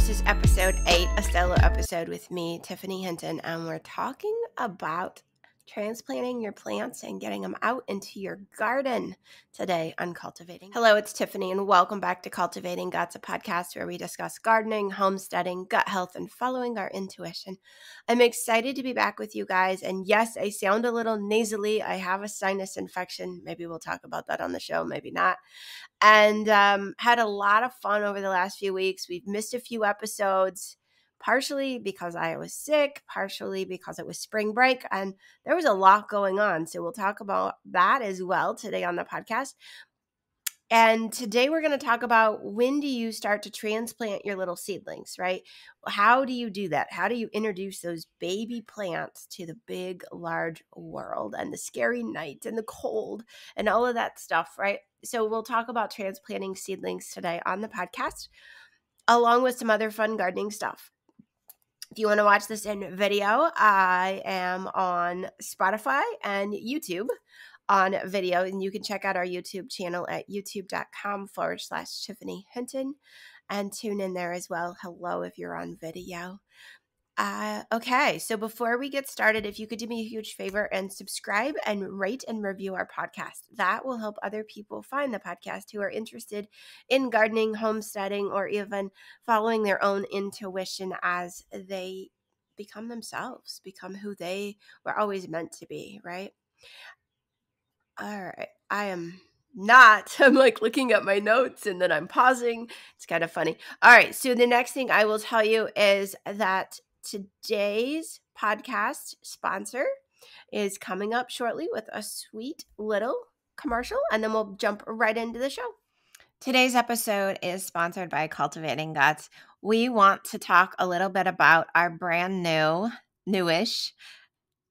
This is episode 8, a solo episode with me, Tiffany Hinton, and we're talking about transplanting your plants and getting them out into your garden today on Cultivating. Hello, it's Tiffany, and welcome back to Cultivating Guts, a podcast where we discuss gardening, homesteading, gut health, and following our intuition. I'm excited to be back with you guys, and yes, I sound a little nasally. I have a sinus infection. Maybe we'll talk about that on the show, maybe not. And had a lot of fun over the last few weeks. We've missed a few episodes, partially because I was sick, partially because it was spring break, and there was a lot going on. So we'll talk about that as well today on the podcast. And today we're going to talk about when do you start to transplant your little seedlings, right? How do you do that? How do you introduce those baby plants to the big, large world and the scary night and the cold and all of that stuff, right? So we'll talk about transplanting seedlings today on the podcast, along with some other fun gardening stuff. If you want to watch this in video, I am on Spotify and YouTube on video, and you can check out our YouTube channel at youtube.com/Tiffany Hinton and tune in there as well. Hello if you're on video. Okay, so before we get started, if you could do me a huge favor and subscribe and rate and review our podcast. That will help other people find the podcast who are interested in gardening, homesteading, or even following their own intuition as they become themselves, become who they were always meant to be, right? All right, I'm like looking at my notes and then I'm pausing. It's kind of funny. All right, so the next thing I will tell you is that today's podcast sponsor is coming up shortly with a sweet little commercial, and then we'll jump right into the show. Today's episode is sponsored by Cultivating Guts. We want to talk a little bit about our brand newish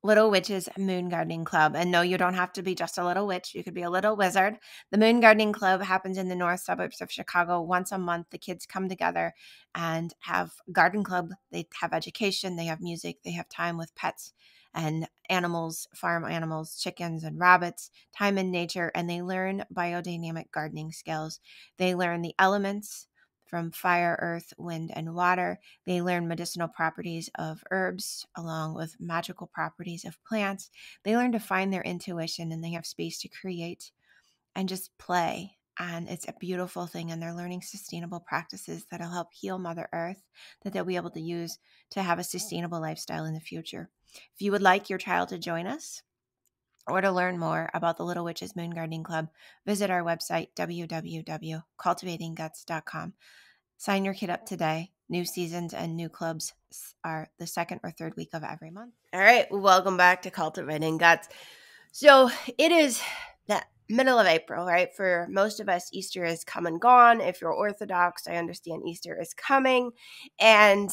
Little Witches Moon Gardening Club. And no, you don't have to be just a little witch. You could be a little wizard. The Moon Gardening Club happens in the north suburbs of Chicago. Once a month, the kids come together and have garden club. They have education, they have music, they have time with pets and animals, farm animals, chickens and rabbits, time in nature, and they learn biodynamic gardening skills. They learn the elements from fire, earth, wind, and water. They learn medicinal properties of herbs along with magical properties of plants. They learn to find their intuition, and they have space to create and just play. And it's a beautiful thing. And they're learning sustainable practices that'll help heal Mother Earth, that they'll be able to use to have a sustainable lifestyle in the future. If you would like your child to join us, or to learn more about the Little Witches Moon Gardening Club, visit our website, www.cultivatingguts.com. Sign your kid up today. New seasons and new clubs are the second or third week of every month. All right, welcome back to Cultivating Guts. So it is the middle of April, right? For most of us, Easter is come and gone. If you're Orthodox, I understand Easter is coming. And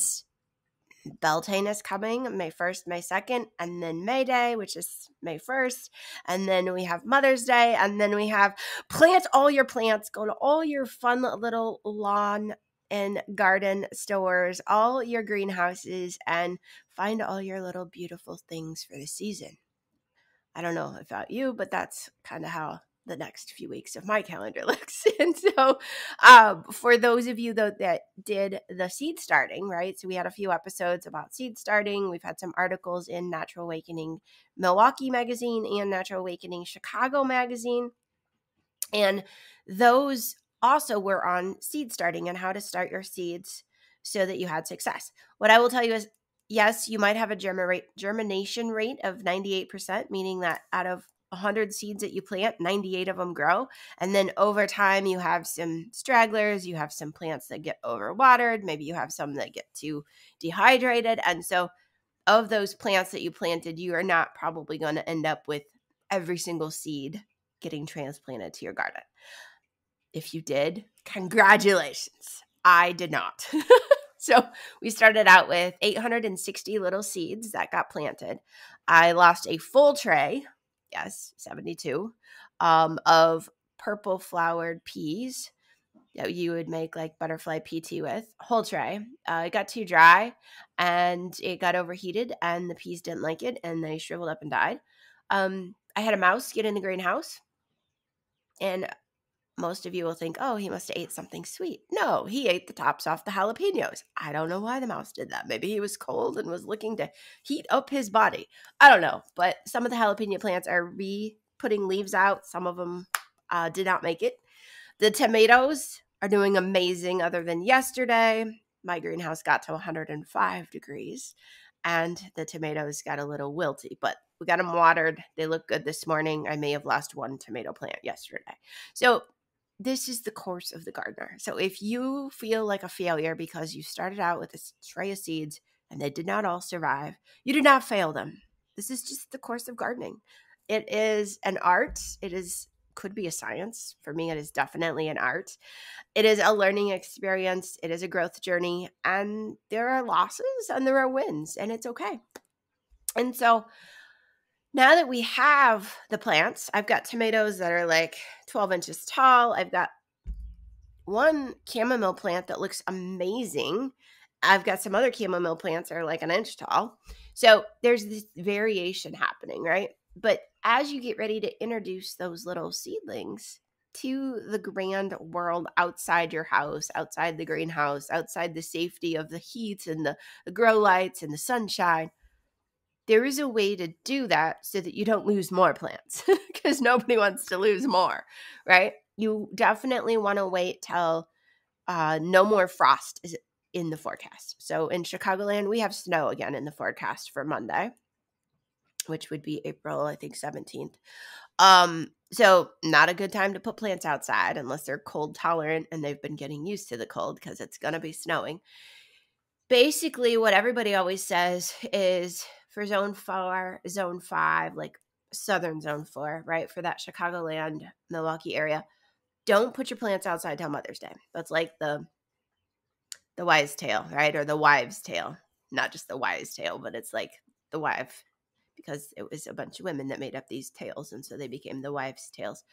Beltane is coming May 1st, May 2nd, and then May Day, which is May 1st. And then we have Mother's Day, and then we have plant all your plants, go to all your fun little lawn and garden stores, all your greenhouses, and find all your little beautiful things for the season. I don't know about you, but that's kind of how the next few weeks of my calendar looks. And so for those of you though that did the seed starting, right? So we had a few episodes about seed starting. We've had some articles in Natural Awakening Milwaukee magazine and Natural Awakening Chicago magazine. And those also were on seed starting and how to start your seeds so that you had success. What I will tell you is, yes, you might have a germination rate of 98%, meaning that out of 100 seeds that you plant, 98 of them grow. And then over time, you have some stragglers, you have some plants that get overwatered, maybe you have some that get too dehydrated. And so of those plants that you planted, you are not probably going to end up with every single seed getting transplanted to your garden. If you did, congratulations. I did not. So we started out with 860 little seeds that got planted. I lost a full tray, yes, 72, of purple flowered peas that you would make like butterfly pea tea with, whole tray. It got too dry and it got overheated and the peas didn't like it and they shriveled up and died. I had a mouse get in the greenhouse and most of you will think, oh, he must have ate something sweet. No, he ate the tops off the jalapenos. I don't know why the mouse did that. Maybe he was cold and was looking to heat up his body. I don't know. But some of the jalapeno plants are putting leaves out. Some of them did not make it. The tomatoes are doing amazing other than yesterday. My greenhouse got to 105 degrees and the tomatoes got a little wilty, but we got them watered. They look good this morning. I may have lost one tomato plant yesterday. So this is the course of the gardener. So if you feel like a failure because you started out with a tray of seeds and they did not all survive, you did not fail them. This is just the course of gardening. It is an art. Could be a science. For me, it is definitely an art. It is a learning experience. It is a growth journey. And there are losses and there are wins, and it's okay. And so now that we have the plants, I've got tomatoes that are like 12 inches tall. I've got one chamomile plant that looks amazing. I've got some other chamomile plants that are like an inch tall. So there's this variation happening, right? But as you get ready to introduce those little seedlings to the grand world outside your house, outside the greenhouse, outside the safety of the heat and the grow lights and the sunshine, there is a way to do that so that you don't lose more plants because nobody wants to lose more, right? You definitely want to wait till no more frost is in the forecast. So in Chicagoland, we have snow again in the forecast for Monday, which would be April, I think, 17th. So not a good time to put plants outside unless they're cold tolerant and they've been getting used to the cold because it's going to be snowing. Basically, what everybody always says is for zone 4, zone 5, like southern zone 4, right? For that Chicagoland, Milwaukee area, don't put your plants outside till Mother's Day. That's like the wise tale, right? Or the wives' tale. Not just the wise tale, but it's like the wife, because it was a bunch of women that made up these tales, and so they became the wives' tales.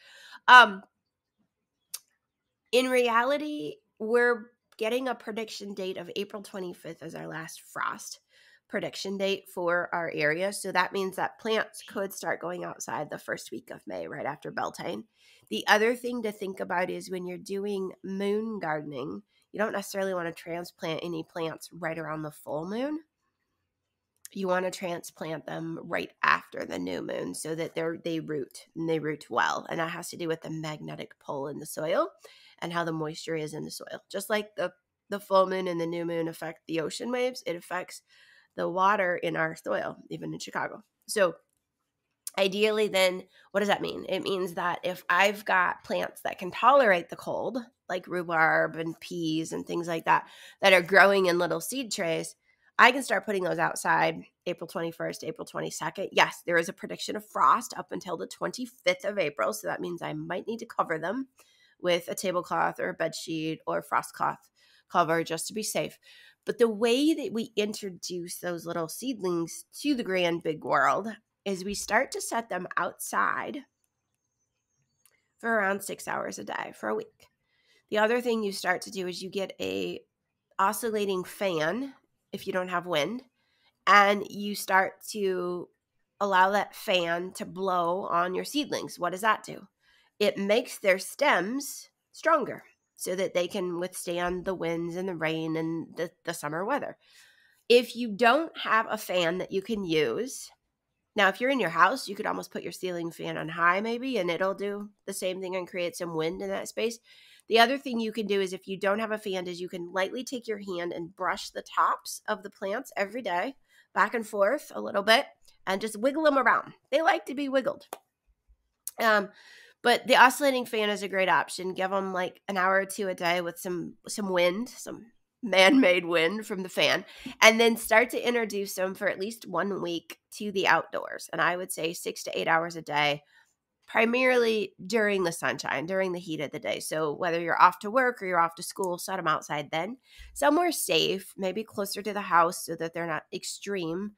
In reality, we're getting a prediction date of April 25th as our last frost prediction date for our area. So that means that plants could start going outside the first week of May, right after Beltane. The other thing to think about is when you're doing moon gardening, you don't necessarily want to transplant any plants right around the full moon. You want to transplant them right after the new moon so that they root and they root well. And that has to do with the magnetic pull in the soil and how the moisture is in the soil. Just like the full moon and the new moon affect the ocean waves, it affects the water in our soil, even in Chicago. So ideally then, what does that mean? It means that if I've got plants that can tolerate the cold, like rhubarb and peas and things like that are growing in little seed trays, I can start putting those outside April 21st, April 22nd. Yes, there is a prediction of frost up until the 25th of April. So that means I might need to cover them with a tablecloth or a bed sheet or a frost cloth cover just to be safe. But the way that we introduce those little seedlings to the grand big world is we start to set them outside for around 6 hours a day for a week. The other thing you start to do is you get a oscillating fan if you don't have wind, and you start to allow that fan to blow on your seedlings. What does that do? It makes their stems stronger so that they can withstand the winds and the rain and the summer weather. If you don't have a fan that you can use, now if you're in your house, you could almost put your ceiling fan on high maybe, and it'll do the same thing and create some wind in that space. The other thing you can do is if you don't have a fan is you can lightly take your hand and brush the tops of the plants every day, back and forth a little bit, and just wiggle them around. They like to be wiggled. But the oscillating fan is a great option. Give them like an hour or two a day with some wind, some man-made wind from the fan, and then start to introduce them for at least 1 week to the outdoors. And I would say 6 to 8 hours a day, primarily during the sunshine, during the heat of the day. So whether you're off to work or you're off to school, set them outside then. Somewhere safe, maybe closer to the house so that they're not extreme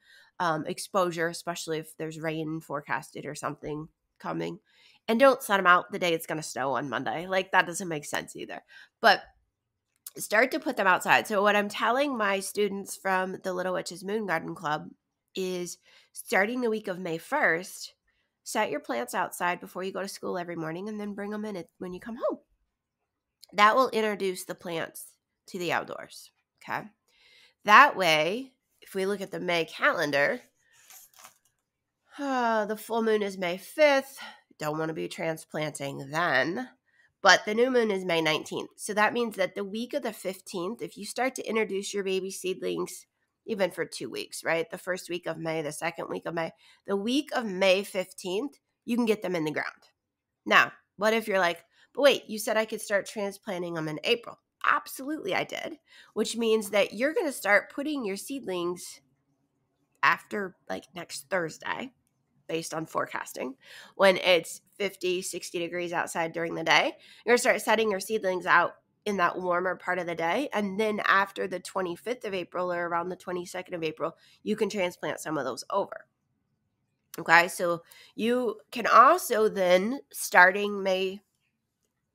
exposure, especially if there's rain forecasted or something coming. And don't set them out the day it's going to snow on Monday. Like that doesn't make sense either. But start to put them outside. So what I'm telling my students from the Little Witches Moon Garden Club is starting the week of May 1st, set your plants outside before you go to school every morning and then bring them in when you come home. That will introduce the plants to the outdoors, okay? That way, if we look at the May calendar, the full moon is May 5th. Don't want to be transplanting then. But the new moon is May 19th. So that means that the week of the 15th, if you start to introduce your baby seedlings, even for 2 weeks, right? The first week of May, the second week of May, the week of May 15th, you can get them in the ground. Now, what if you're like, but wait, you said I could start transplanting them in April. Absolutely, I did, which means that you're going to start putting your seedlings after like next Thursday, based on forecasting, when it's 50, 60 degrees outside during the day. You're going to start setting your seedlings out in that warmer part of the day. And then after the 25th of April or around the 22nd of April, you can transplant some of those over. Okay, so you can also then, starting May,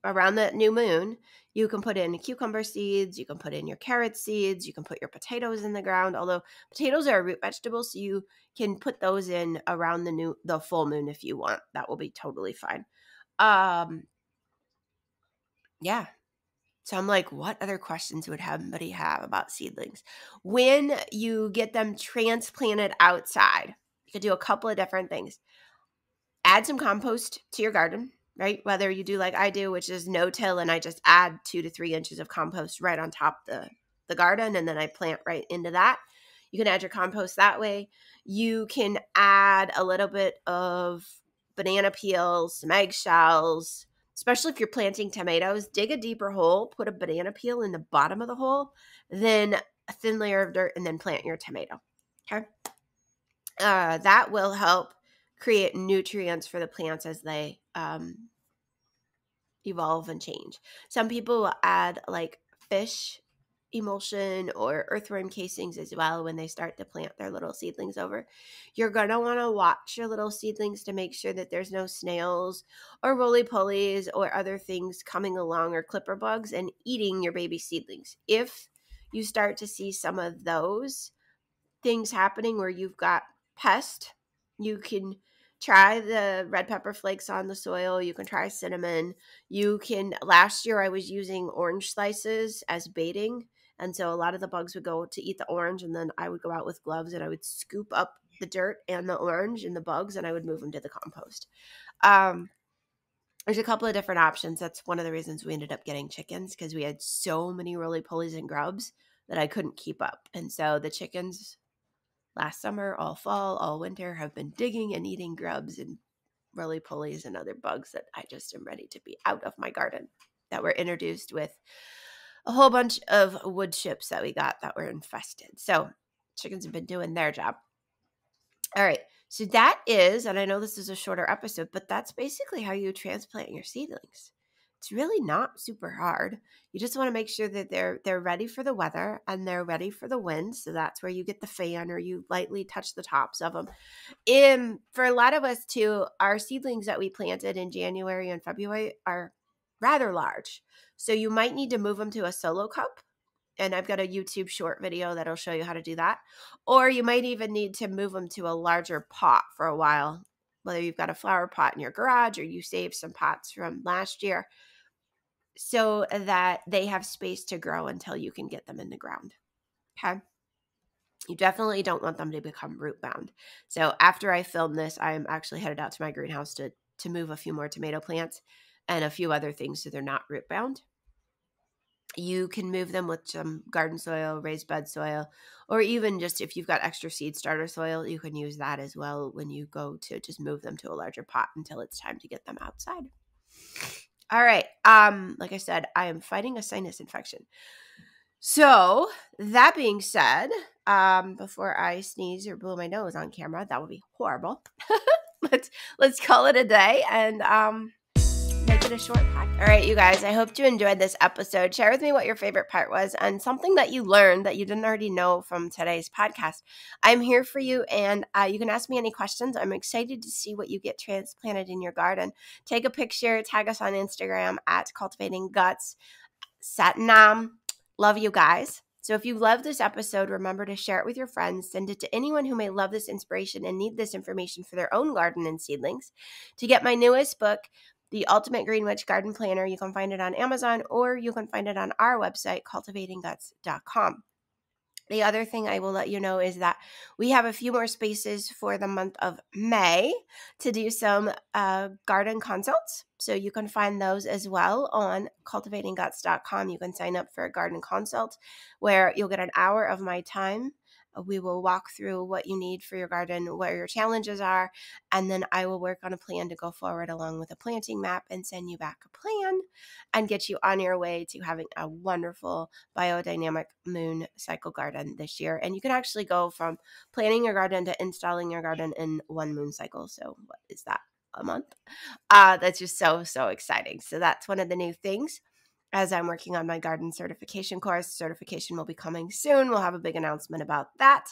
around the new moon, you can put in cucumber seeds, you can put in your carrot seeds, you can put your potatoes in the ground, although potatoes are a root vegetable, so you can put those in around the full moon if you want. That will be totally fine. Yeah. So I'm like, what other questions would somebody have about seedlings? When you get them transplanted outside, you could do a couple of different things. Add some compost to your garden, right? Whether you do like I do, which is no-till, and I just add 2 to 3 inches of compost right on top the garden, and then I plant right into that. You can add your compost that way. You can add a little bit of banana peels, some eggshells, especially if you're planting tomatoes. Dig a deeper hole, put a banana peel in the bottom of the hole, then a thin layer of dirt, and then plant your tomato. Okay? That will help create nutrients for the plants as they evolve and change. Some people will add like fish emulsion or earthworm casings as well when they start to plant their little seedlings over. You're going to want to watch your little seedlings to make sure that there's no snails or roly-polies or other things coming along, or clipper bugs, and eating your baby seedlings. If you start to see some of those things happening where you've got pest, you can try the red pepper flakes on the soil. You can try cinnamon. Last year I was using orange slices as baiting. And so a lot of the bugs would go to eat the orange, and then I would go out with gloves and I would scoop up the dirt and the orange and the bugs, and I would move them to the compost. There's a couple of different options. That's one of the reasons we ended up getting chickens, because we had so many roly-polies and grubs that I couldn't keep up. And so the chickens last summer, all fall, all winter, have been digging and eating grubs and roly-polies and other bugs that I just am ready to be out of my garden, that were introduced with a whole bunch of wood chips that we got that were infested. So chickens have been doing their job. All right. So that is, and I know this is a shorter episode, but that's basically how you transplant your seedlings. It's really not super hard. You just want to make sure that they're ready for the weather and they're ready for the wind. So that's where you get the fan, or you lightly touch the tops of them. For a lot of us too, our seedlings that we planted in January and February are rather large. So you might need to move them to a solo cup. And I've got a YouTube short video that'll show you how to do that. Or you might even need to move them to a larger pot for a while, whether you've got a flower pot in your garage or you saved some pots from last year, so that they have space to grow until you can get them in the ground. Okay? You definitely don't want them to become root bound. So after I film this, I'm actually headed out to my greenhouse to move a few more tomato plants and a few other things so they're not root bound. You can move them with some garden soil, raised bed soil, or even just if you've got extra seed starter soil, you can use that as well when you go to just move them to a larger pot until it's time to get them outside. All right. Like I said, I am fighting a sinus infection. So that being said, before I sneeze or blow my nose on camera, that would be horrible. Let's call it a day and make it a short podcast. All right, you guys, I hope you enjoyed this episode. Share with me what your favorite part was and something that you learned that you didn't already know from today's podcast. I'm here for you, and you can ask me any questions. I'm excited to see what you get transplanted in your garden. Take a picture, tag us on Instagram at Cultivating Guts. Satnam. Love you guys. So if you love this episode, remember to share it with your friends. Send it to anyone who may love this inspiration and need this information for their own garden and seedlings. To get my newest book, The Ultimate Green Witch Garden Planner. You can find it on Amazon, or you can find it on our website, cultivatingguts.com. The other thing I will let you know is that we have a few more spaces for the month of May to do some garden consults. So you can find those as well on cultivatingguts.com. You can sign up for a garden consult where you'll get an hour of my time. We will walk through what you need for your garden, where your challenges are, and then I will work on a plan to go forward along with a planting map and send you back a plan and get you on your way to having a wonderful biodynamic moon cycle garden this year. And you can actually go from planting your garden to installing your garden in one moon cycle. So what is that? A month? That's just so exciting. So that's one of the new things. As I'm working on my garden certification course, certification will be coming soon. We'll have a big announcement about that.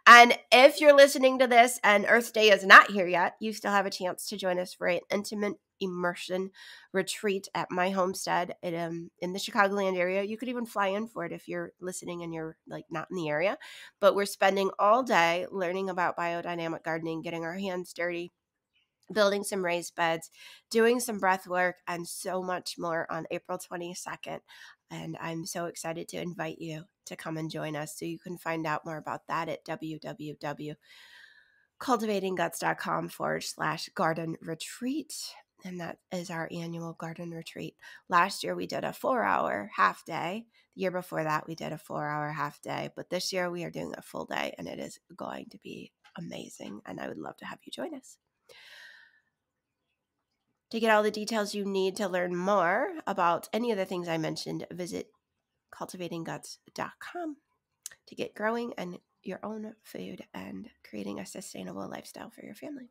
And if you're listening to this and Earth Day is not here yet, you still have a chance to join us for an intimate immersion retreat at my homestead in the Chicagoland area. You could even fly in for it if you're listening and you're like not in the area. But we're spending all day learning about biodynamic gardening, getting our hands dirty, building some raised beds, doing some breath work, and so much more on April 22nd. And I'm so excited to invite you to come and join us. So you can find out more about that at www.cultivatingguts.com/garden retreat. And that is our annual garden retreat. Last year we did a 4-hour half day. The year before that we did a 4-hour half day. But this year we are doing a full day, and it is going to be amazing. And I would love to have you join us. To get all the details you need to learn more about any of the things I mentioned, visit cultivatingguts.com to get growing and your own food and creating a sustainable lifestyle for your family.